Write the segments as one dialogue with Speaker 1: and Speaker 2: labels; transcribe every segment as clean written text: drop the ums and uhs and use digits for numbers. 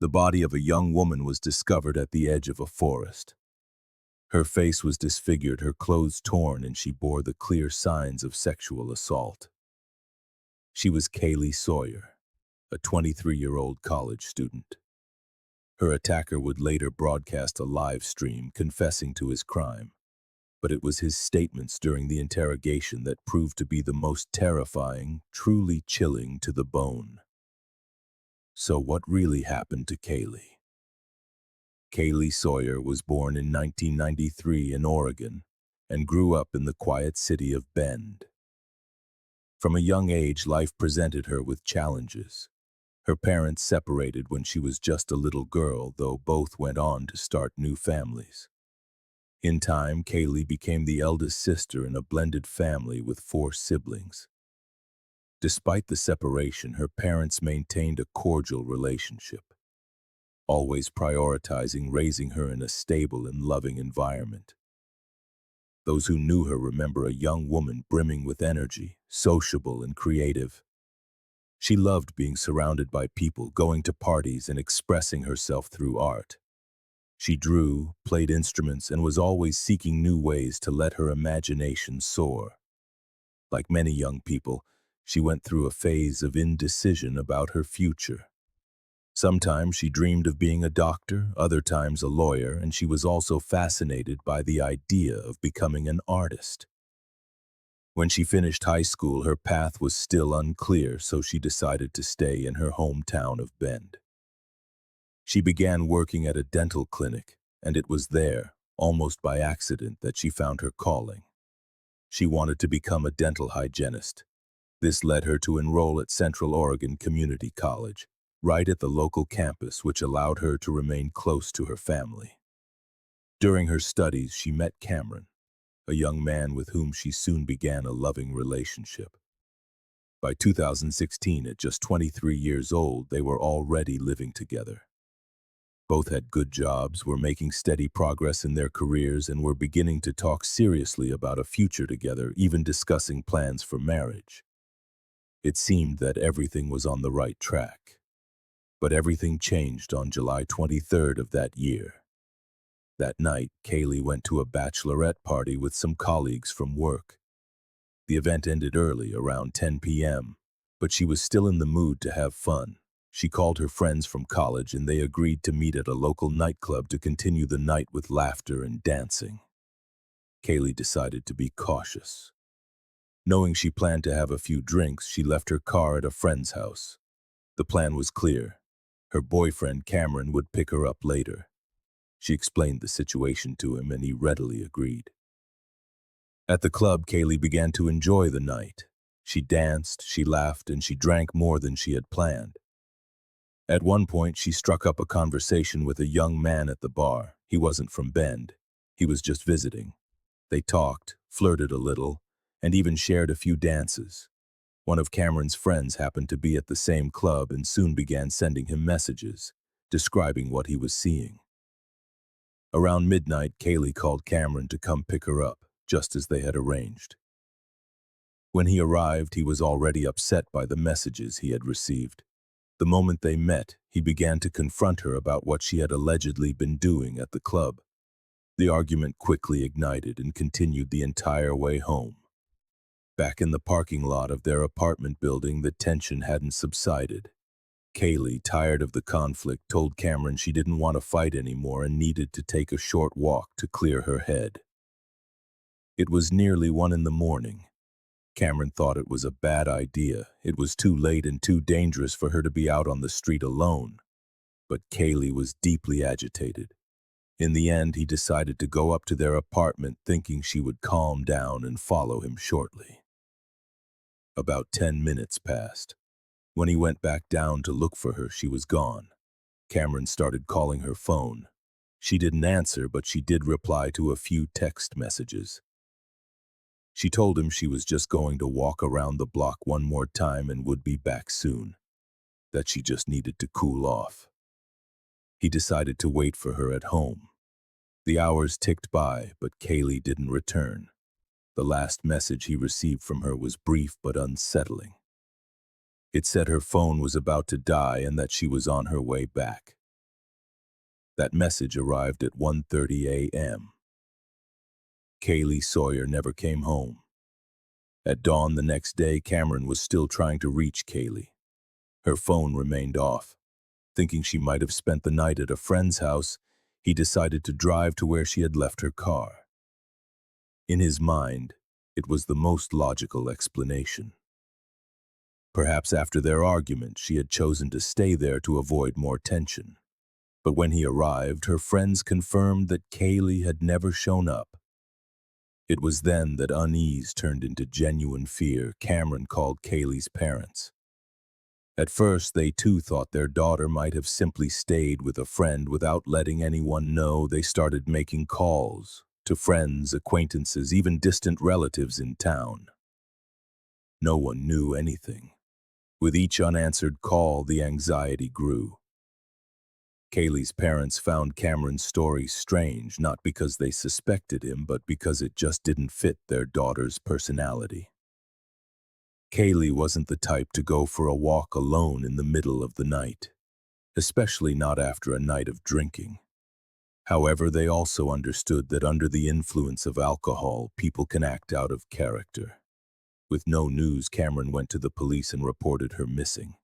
Speaker 1: The body of a young woman was discovered at the edge of a forest. Her face was disfigured, her clothes torn, and she bore the clear signs of sexual assault. She was Kaylee Sawyer, a 23-year-old college student. Her attacker would later broadcast a live stream confessing to his crime, but it was his statements during the interrogation that proved to be the most terrifying, truly chilling to the bone. So what really happened to Kaylee? Kaylee Sawyer was born in 1993 in Oregon and grew up in the quiet city of Bend. From a young age, life presented her with challenges. Her parents separated when she was just a little girl, though both went on to start new families. In time, Kaylee became the eldest sister in a blended family with 4 siblings. Despite the separation, her parents maintained a cordial relationship, always prioritizing raising her in a stable and loving environment. Those who knew her remember a young woman brimming with energy, sociable and creative. She loved being surrounded by people, going to parties, and expressing herself through art. She drew, played instruments, and was always seeking new ways to let her imagination soar. Like many young people, she went through a phase of indecision about her future. Sometimes she dreamed of being a doctor, other times a lawyer, and she was also fascinated by the idea of becoming an artist. When she finished high school, her path was still unclear, so she decided to stay in her hometown of Bend. She began working at a dental clinic, and it was there, almost by accident, that she found her calling. She wanted to become a dental hygienist. This led her to enroll at Central Oregon Community College, right at the local campus, which allowed her to remain close to her family. During her studies, she met Cameron, a young man with whom she soon began a loving relationship. By 2016, at just 23 years old, they were already living together. Both had good jobs, were making steady progress in their careers, and were beginning to talk seriously about a future together, even discussing plans for marriage. It seemed that everything was on the right track. But everything changed on July 23rd of that year. That night, Kaylee went to a bachelorette party with some colleagues from work. The event ended early, around 10 p.m., but she was still in the mood to have fun. She called her friends from college, and they agreed to meet at a local nightclub to continue the night with laughter and dancing. Kaylee decided to be cautious. Knowing she planned to have a few drinks, she left her car at a friend's house. The plan was clear. Her boyfriend, Cameron, would pick her up later. She explained the situation to him, and he readily agreed. At the club, Kaylee began to enjoy the night. She danced, she laughed, and she drank more than she had planned. At one point, she struck up a conversation with a young man at the bar. He wasn't from Bend. He was just visiting. They talked, flirted a little, and even shared a few dances. One of Cameron's friends happened to be at the same club and soon began sending him messages, describing what he was seeing. Around midnight, Kaylee called Cameron to come pick her up, just as they had arranged. When he arrived, he was already upset by the messages he had received. The moment they met, he began to confront her about what she had allegedly been doing at the club. The argument quickly ignited and continued the entire way home. Back in the parking lot of their apartment building, the tension hadn't subsided. Kaylee, tired of the conflict, told Cameron she didn't want to fight anymore and needed to take a short walk to clear her head. It was nearly 1 a.m. Cameron thought it was a bad idea. It was too late and too dangerous for her to be out on the street alone. But Kaylee was deeply agitated. In the end, he decided to go up to their apartment, thinking she would calm down and follow him shortly. About 10 minutes passed. When he went back down to look for her, she was gone. Cameron started calling her phone. She didn't answer, but she did reply to a few text messages. She told him she was just going to walk around the block one more time and would be back soon, that she just needed to cool off. He decided to wait for her at home. The hours ticked by, but Kaylee didn't return. The last message he received from her was brief but unsettling. It said her phone was about to die and that she was on her way back. That message arrived at 1:30 a.m. Kaylee Sawyer never came home. At dawn the next day, Cameron was still trying to reach Kaylee. Her phone remained off. Thinking she might have spent the night at a friend's house, he decided to drive to where she had left her car. In his mind, it was the most logical explanation. Perhaps after their argument, she had chosen to stay there to avoid more tension. But when he arrived, her friends confirmed that Kaylee had never shown up. It was then that unease turned into genuine fear. Cameron called Kaylee's parents. At first, they too thought their daughter might have simply stayed with a friend without letting anyone know. They started making calls to friends, acquaintances, even distant relatives in town. No one knew anything. With each unanswered call, the anxiety grew. Kaylee's parents found Cameron's story strange, not because they suspected him, but because it just didn't fit their daughter's personality. Kaylee wasn't the type to go for a walk alone in the middle of the night, especially not after a night of drinking. However, they also understood that under the influence of alcohol, people can act out of character. With no news, Cameron went to the police and reported her missing.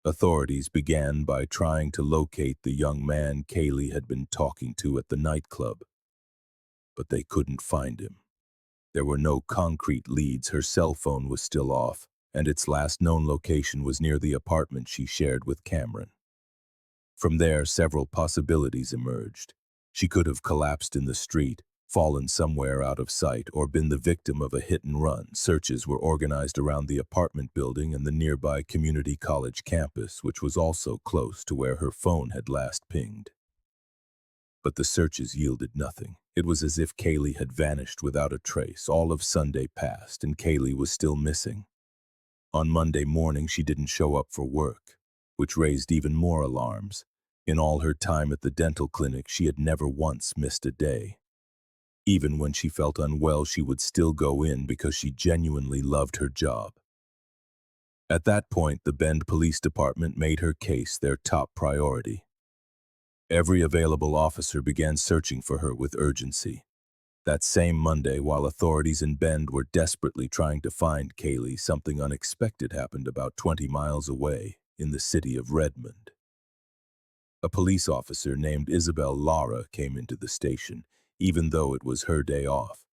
Speaker 1: Authorities began by trying to locate the young man Kaylee had been talking to at the nightclub, but they couldn't find him. There were no concrete leads. Her cell phone was still off, and its last known location was near the apartment she shared with Cameron. From there, several possibilities emerged. She could have collapsed in the street, fallen somewhere out of sight, or been the victim of a hit-and-run. Searches were organized around the apartment building and the nearby community college campus, which was also close to where her phone had last pinged. But the searches yielded nothing. It was as if Kaylee had vanished without a trace. All of Sunday passed, and Kaylee was still missing. On Monday morning, she didn't show up for work, which raised even more alarms. In all her time at the dental clinic, she had never once missed a day. Even when she felt unwell, she would still go in because she genuinely loved her job. At that point, the Bend Police Department made her case their top priority. Every available officer began searching for her with urgency. That same Monday, while authorities in Bend were desperately trying to find Kaylee, something unexpected happened about 20 miles away in the city of Redmond. A police officer named Isabel Lara came into the station, even though it was her day off.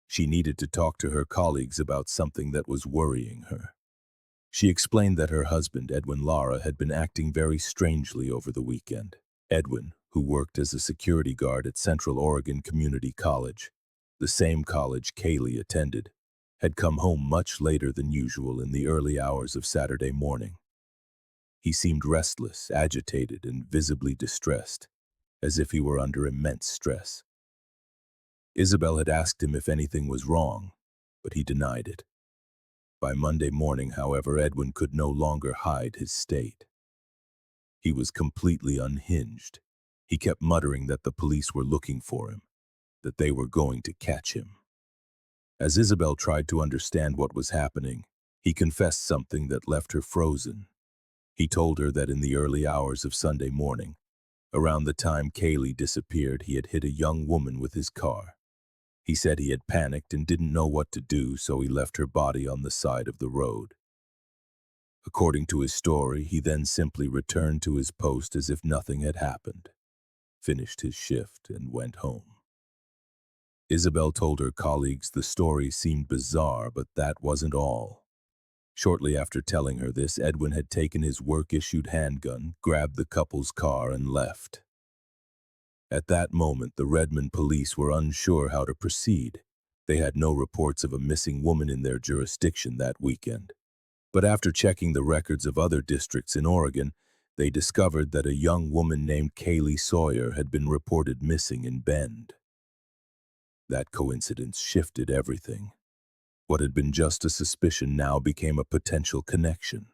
Speaker 1: She needed to talk to her colleagues about something that was worrying her. She explained that her husband, Edwin Lara, had been acting very strangely over the weekend. Edwin, who worked as a security guard at Central Oregon Community College, the same college Kaylee attended, had come home much later than usual in the early hours of Saturday morning. He seemed restless, agitated, and visibly distressed, as if he were under immense stress. Isabel had asked him if anything was wrong, but he denied it. By Monday morning, however, Edwin could no longer hide his state. He was completely unhinged. He kept muttering that the police were looking for him, that they were going to catch him. As Isabel tried to understand what was happening, he confessed something that left her frozen. He told her that in the early hours of Sunday morning, around the time Kaylee disappeared, he had hit a young woman with his car. He said he had panicked and didn't know what to do, so he left her body on the side of the road. According to his story, he then simply returned to his post as if nothing had happened, finished his shift, and went home. Isabel told her colleagues the story seemed bizarre, but that wasn't all. Shortly after telling her this, Edwin had taken his work-issued handgun, grabbed the couple's car, and left. At that moment, the Redmond police were unsure how to proceed. They had no reports of a missing woman in their jurisdiction that weekend. But after checking the records of other districts in Oregon, they discovered that a young woman named Kaylee Sawyer had been reported missing in Bend. That coincidence shifted everything. What had been just a suspicion now became a potential connection.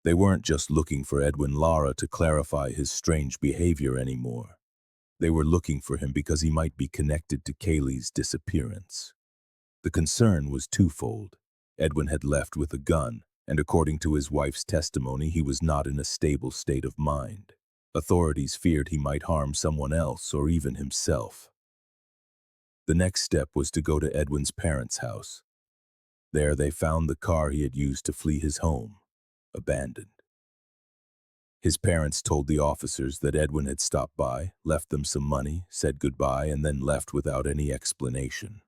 Speaker 1: They weren't just looking for Edwin Lara to clarify his strange behavior anymore. They were looking for him because he might be connected to Kaylee's disappearance. The concern was twofold. Edwin had left with a gun, and according to his wife's testimony, he was not in a stable state of mind. Authorities feared he might harm someone else or even himself. The next step was to go to Edwin's parents' house. There they found the car he had used to flee his home, abandoned. His parents told the officers that Edwin had stopped by, left them some money, said goodbye, and then left without any explanation.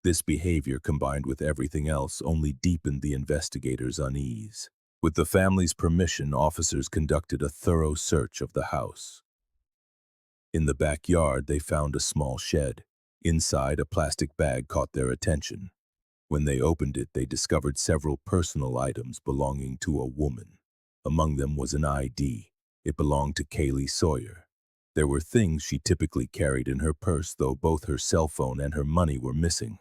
Speaker 1: This behavior, combined with everything else, only deepened the investigators' unease. With the family's permission, officers conducted a thorough search of the house. In the backyard, they found a small shed. Inside, a plastic bag caught their attention. When they opened it, they discovered several personal items belonging to a woman. Among them was an ID. It belonged to Kaylee Sawyer. There were things she typically carried in her purse, though both her cell phone and her money were missing.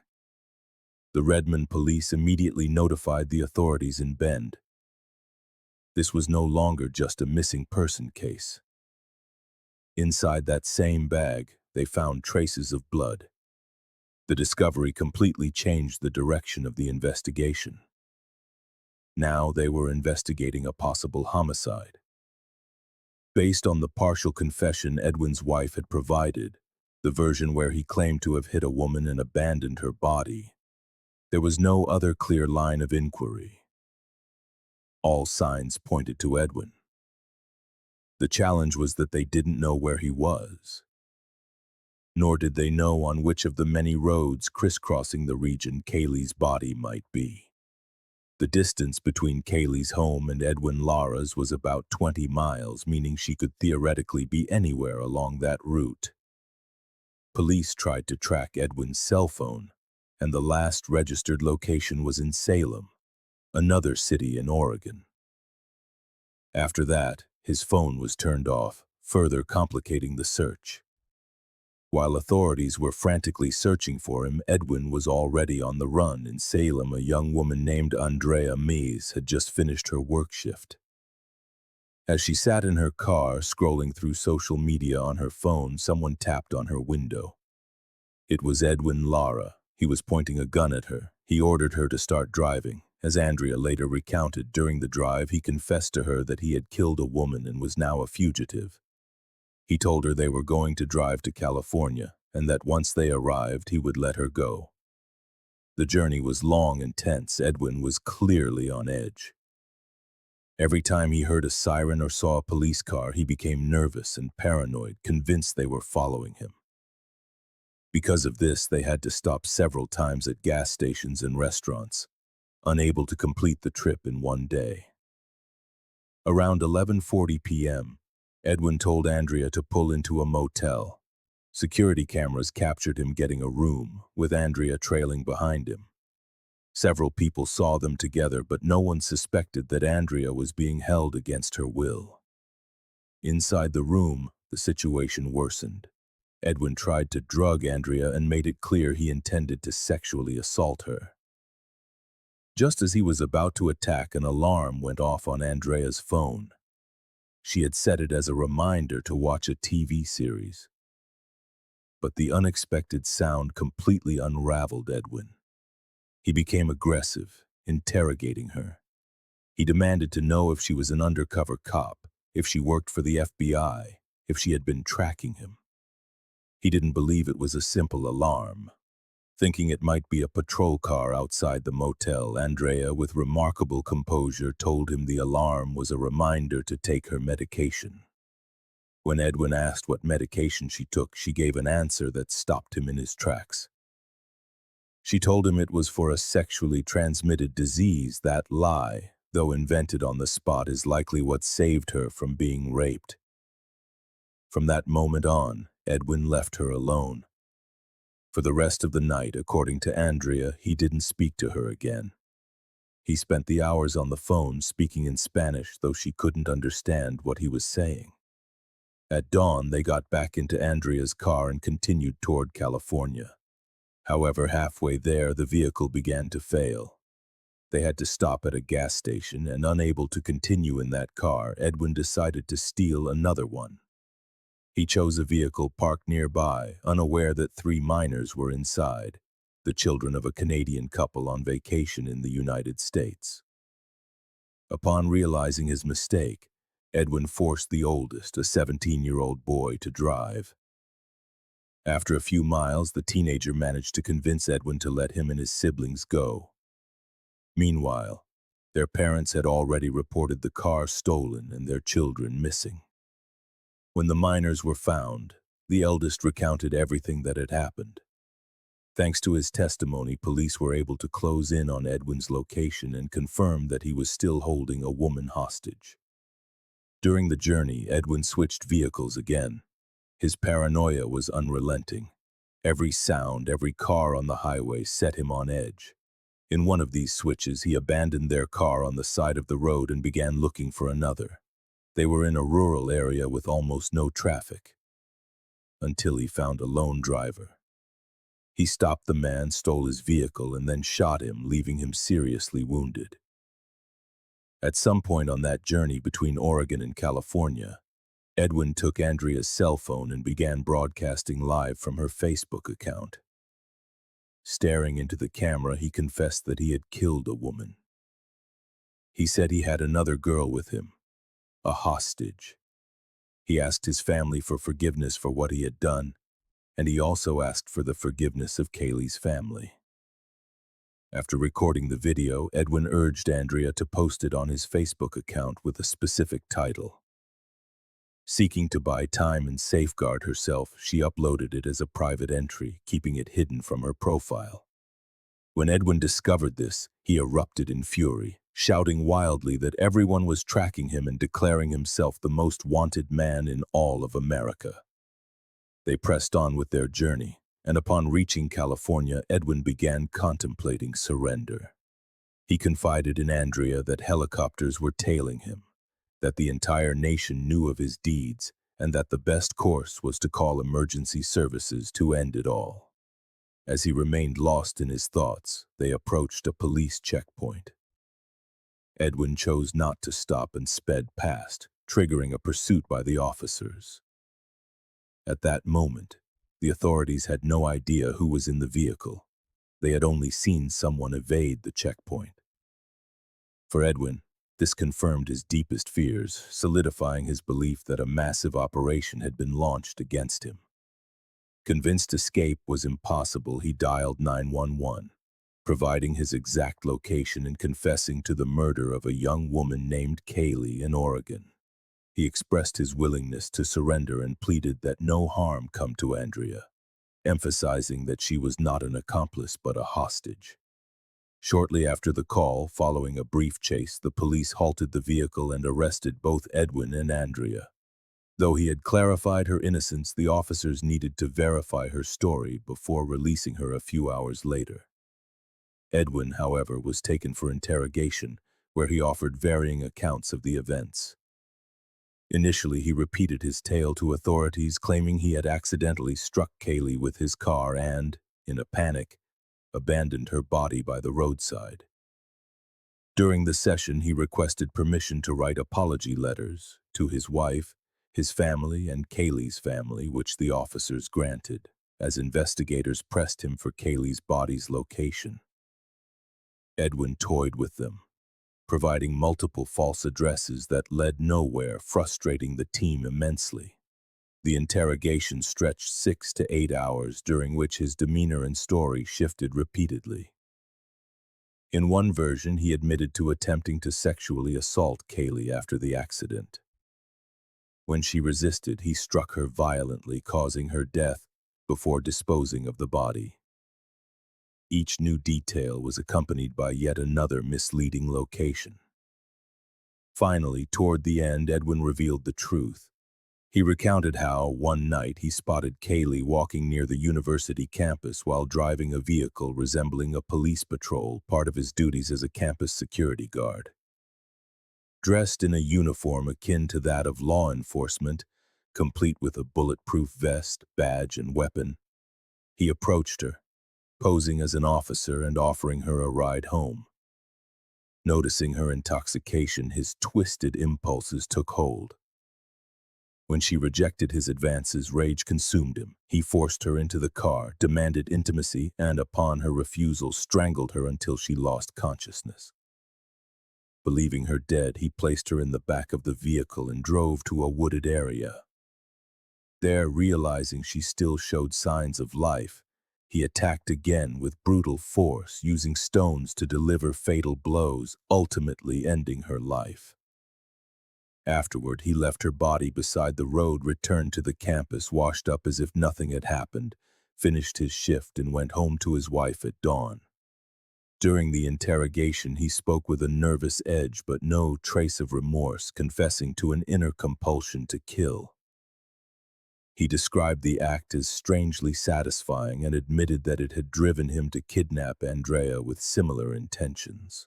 Speaker 1: The Redmond police immediately notified the authorities in Bend. This was no longer just a missing person case. Inside that same bag, they found traces of blood. The discovery completely changed the direction of the investigation. Now they were investigating a possible homicide. Based on the partial confession Edwin's wife had provided, the version where he claimed to have hit a woman and abandoned her body, there was no other clear line of inquiry. All signs pointed to Edwin. The challenge was that they didn't know where he was. Nor did they know on which of the many roads crisscrossing the region Kaylee's body might be. The distance between Kaylee's home and Edwin Lara's was about 20 miles, meaning she could theoretically be anywhere along that route. Police tried to track Edwin's cell phone, and the last registered location was in Salem, another city in Oregon. After that, his phone was turned off, further complicating the search. While authorities were frantically searching for him, Edwin was already on the run. In Salem, a young woman named Andrea Mies had just finished her work shift. As she sat in her car, scrolling through social media on her phone, someone tapped on her window. It was Edwin Lara. He was pointing a gun at her. He ordered her to start driving. As Andrea later recounted, during the drive, he confessed to her that he had killed a woman and was now a fugitive. He told her they were going to drive to California, and that once they arrived, he would let her go. The journey was long and tense. Edwin was clearly on edge. Every time he heard a siren or saw a police car, he became nervous and paranoid, convinced they were following him. Because of this, they had to stop several times at gas stations and restaurants, unable to complete the trip in one day. Around 11:40 p.m., Edwin told Andrea to pull into a motel. Security cameras captured him getting a room, with Andrea trailing behind him. Several people saw them together, but no one suspected that Andrea was being held against her will. Inside the room, the situation worsened. Edwin tried to drug Andrea and made it clear he intended to sexually assault her. Just as he was about to attack, an alarm went off on Andrea's phone. She had set it as a reminder to watch a TV series. But the unexpected sound completely unraveled Edwin. He became aggressive, interrogating her. He demanded to know if she was an undercover cop, if she worked for the FBI, if she had been tracking him. He didn't believe it was a simple alarm. Thinking it might be a patrol car outside the motel, Andrea, with remarkable composure, told him the alarm was a reminder to take her medication. When Edwin asked what medication she took, she gave an answer that stopped him in his tracks. She told him it was for a sexually transmitted disease. That lie, though invented on the spot, is likely what saved her from being raped. From that moment on, Edwin left her alone. For the rest of the night, according to Andrea, he didn't speak to her again. He spent the hours on the phone speaking in Spanish, though she couldn't understand what he was saying. At dawn, they got back into Andrea's car and continued toward California. However, halfway there, the vehicle began to fail. They had to stop at a gas station, and unable to continue in that car, Edwin decided to steal another one. He chose a vehicle parked nearby, unaware that 3 minors were inside, the children of a Canadian couple on vacation in the United States. Upon realizing his mistake, Edwin forced the oldest, a 17-year-old boy, to drive. After a few miles, the teenager managed to convince Edwin to let him and his siblings go. Meanwhile, their parents had already reported the car stolen and their children missing. When the minors were found, the eldest recounted everything that had happened. Thanks to his testimony, police were able to close in on Edwin's location and confirm that he was still holding a woman hostage. During the journey, Edwin switched vehicles again. His paranoia was unrelenting. Every sound, every car on the highway set him on edge. In one of these switches, he abandoned their car on the side of the road and began looking for another. They were in a rural area with almost no traffic. Until he found a lone driver. He stopped the man, stole his vehicle, and then shot him, leaving him seriously wounded. At some point on that journey between Oregon and California, Edwin took Andrea's cell phone and began broadcasting live from her Facebook account. Staring into the camera, he confessed that he had killed a woman. He said he had another girl with him, a hostage. He asked his family for forgiveness for what he had done, and he also asked for the forgiveness of Kaylee's family. After recording the video, Edwin urged Andrea to post it on his Facebook account with a specific title. Seeking to buy time and safeguard herself, she uploaded it as a private entry, keeping it hidden from her profile. When Edwin discovered this, he erupted in fury, shouting wildly that everyone was tracking him and declaring himself the most wanted man in all of America. They pressed on with their journey, and upon reaching California, Edwin began contemplating surrender. He confided in Andrea that helicopters were tailing him, that the entire nation knew of his deeds, and that the best course was to call emergency services to end it all. As he remained lost in his thoughts, they approached a police checkpoint. Edwin chose not to stop and sped past, triggering a pursuit by the officers. At that moment, the authorities had no idea who was in the vehicle. They had only seen someone evade the checkpoint. For Edwin, this confirmed his deepest fears, solidifying his belief that a massive operation had been launched against him. Convinced escape was impossible, he dialed 911, providing his exact location and confessing to the murder of a young woman named Kaylee in Oregon. He expressed his willingness to surrender and pleaded that no harm come to Andrea, emphasizing that she was not an accomplice but a hostage. Shortly after the call, following a brief chase, the police halted the vehicle and arrested both Edwin and Andrea. Though he had clarified her innocence, the officers needed to verify her story before releasing her a few hours later. Edwin, however, was taken for interrogation, where he offered varying accounts of the events. Initially, he repeated his tale to authorities, claiming he had accidentally struck Kaylee with his car and, in a panic, abandoned her body by the roadside. During the session, he requested permission to write apology letters to his wife, his family, and Kaylee's family, which the officers granted, as investigators pressed him for Kaylee's body's location. Edwin toyed with them, providing multiple false addresses that led nowhere, frustrating the team immensely. The interrogation stretched 6 to 8 hours, during which his demeanor and story shifted repeatedly. In one version, he admitted to attempting to sexually assault Kaylee after the accident. When she resisted, he struck her violently, causing her death before disposing of the body. Each new detail was accompanied by yet another misleading location. Finally, toward the end, Edwin revealed the truth. He recounted how, one night, he spotted Kaylee walking near the university campus while driving a vehicle resembling a police patrol, part of his duties as a campus security guard. Dressed in a uniform akin to that of law enforcement, complete with a bulletproof vest, badge, and weapon, he approached her, posing as an officer and offering her a ride home. Noticing her intoxication, his twisted impulses took hold. When she rejected his advances, rage consumed him. He forced her into the car, demanded intimacy, and upon her refusal, strangled her until she lost consciousness. Believing her dead, he placed her in the back of the vehicle and drove to a wooded area. There, realizing she still showed signs of life, he attacked again with brutal force, using stones to deliver fatal blows, ultimately ending her life. Afterward, he left her body beside the road, returned to the campus, washed up as if nothing had happened, finished his shift, and went home to his wife at dawn. During the interrogation, he spoke with a nervous edge but no trace of remorse, confessing to an inner compulsion to kill. He described the act as strangely satisfying and admitted that it had driven him to kidnap Andrea with similar intentions.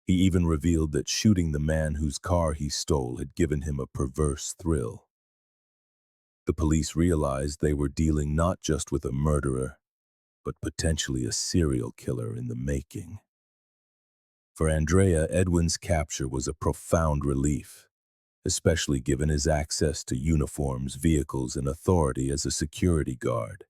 Speaker 1: He even revealed that shooting the man whose car he stole had given him a perverse thrill. The police realized they were dealing not just with a murderer, but potentially a serial killer in the making. For Andrea, Edwin's capture was a profound relief, especially given his access to uniforms, vehicles, and authority as a security guard.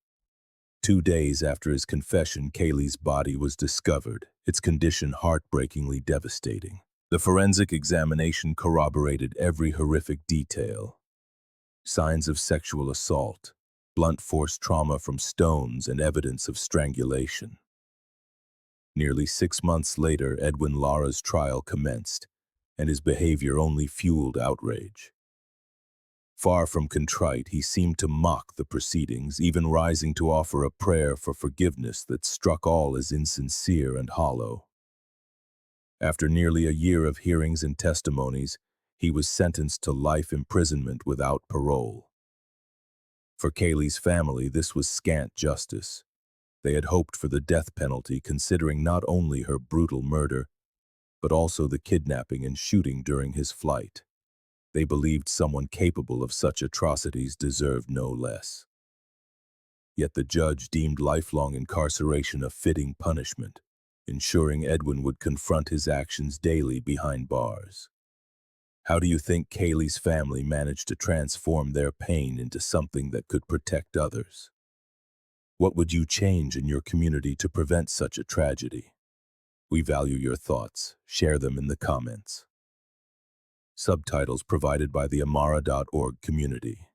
Speaker 1: 2 days after his confession, Kaylee's body was discovered, its condition heartbreakingly devastating. The forensic examination corroborated every horrific detail. Signs of sexual assault, blunt force trauma from stones, and evidence of strangulation. Nearly 6 months later, Edwin Lara's trial commenced, and his behavior only fueled outrage. Far from contrite, he seemed to mock the proceedings, even rising to offer a prayer for forgiveness that struck all as insincere and hollow. After nearly a year of hearings and testimonies, he was sentenced to life imprisonment without parole. For Kaylee's family, this was scant justice. They had hoped for the death penalty, considering not only her brutal murder, but also the kidnapping and shooting during his flight. They believed someone capable of such atrocities deserved no less. Yet the judge deemed lifelong incarceration a fitting punishment, ensuring Edwin would confront his actions daily behind bars. How do you think Kaylee's family managed to transform their pain into something that could protect others? What would you change in your community to prevent such a tragedy? We value your thoughts. Share them in the comments. Subtitles provided by the Amara.org community.